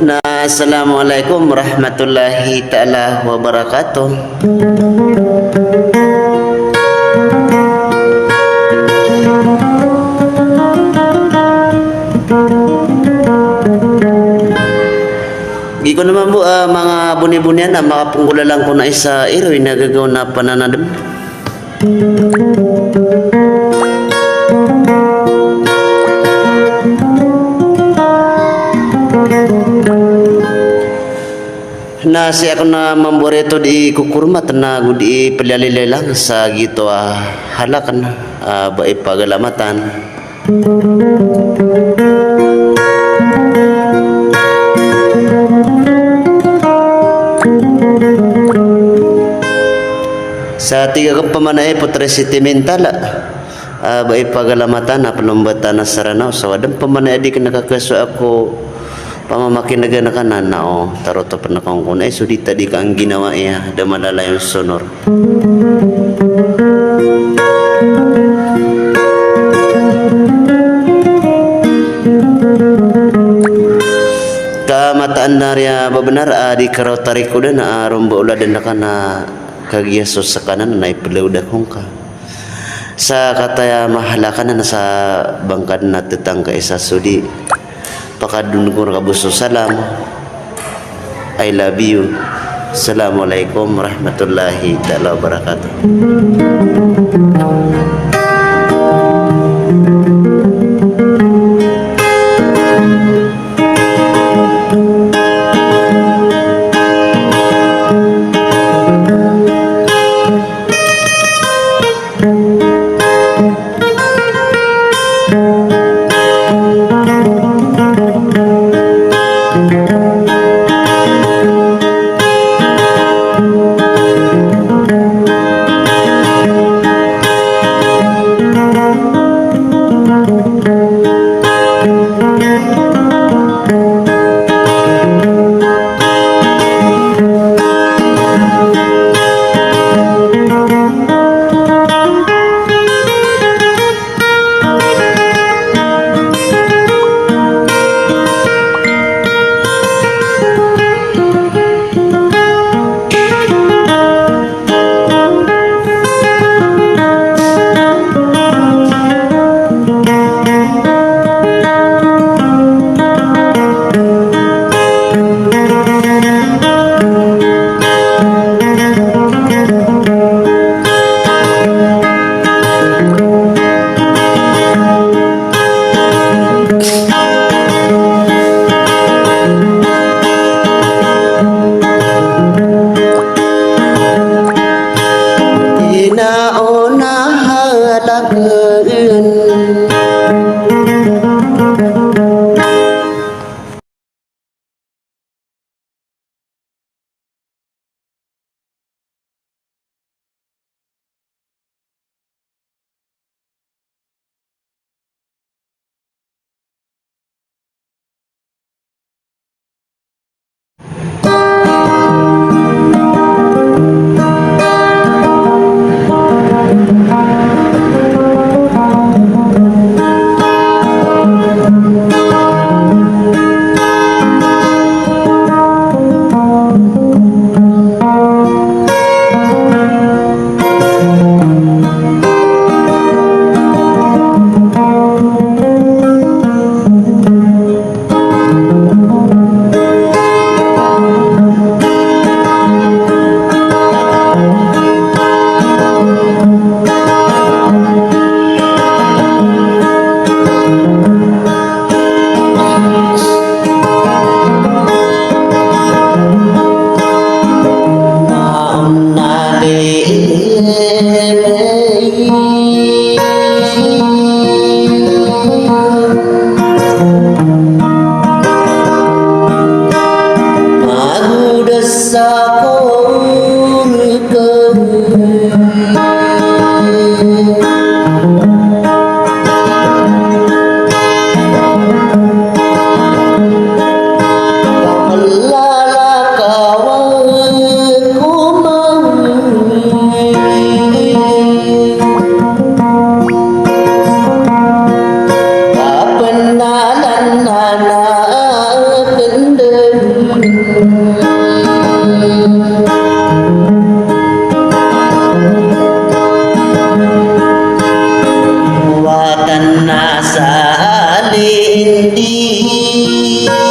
Assalamualaikum warahmatullahi ta'ala wabarakatuh. Giko naman po mga buni-bunian na makapunggula lang ko na isa iroy na gagaw na pananadam. Nasi ako na mamboreto di kukurmat na di pelalilay lang sa gitu halakan ba ipagalamatan. Sa tiga kang pamanay putre sentimental ba ipagalamatan na palumbatan na saranaw sa wadang pamanay di ka nakakaso ako pamamakin na kanan na taroto pa na kong kunay so di tadi ka ang ginawa iya da malala yung sonor. Kamataan na rin babenar di karaw tarik ko na rumba uladan na ka na kagiyasos sa kanan na ipilaw da kong ka sa kataya mahalakan na sa bangkad na tetang ka isa sudi pakadun ko kabuso salam. I love you. Assalamualaikum warahmatullahi ta'ala wabarakatuh. kami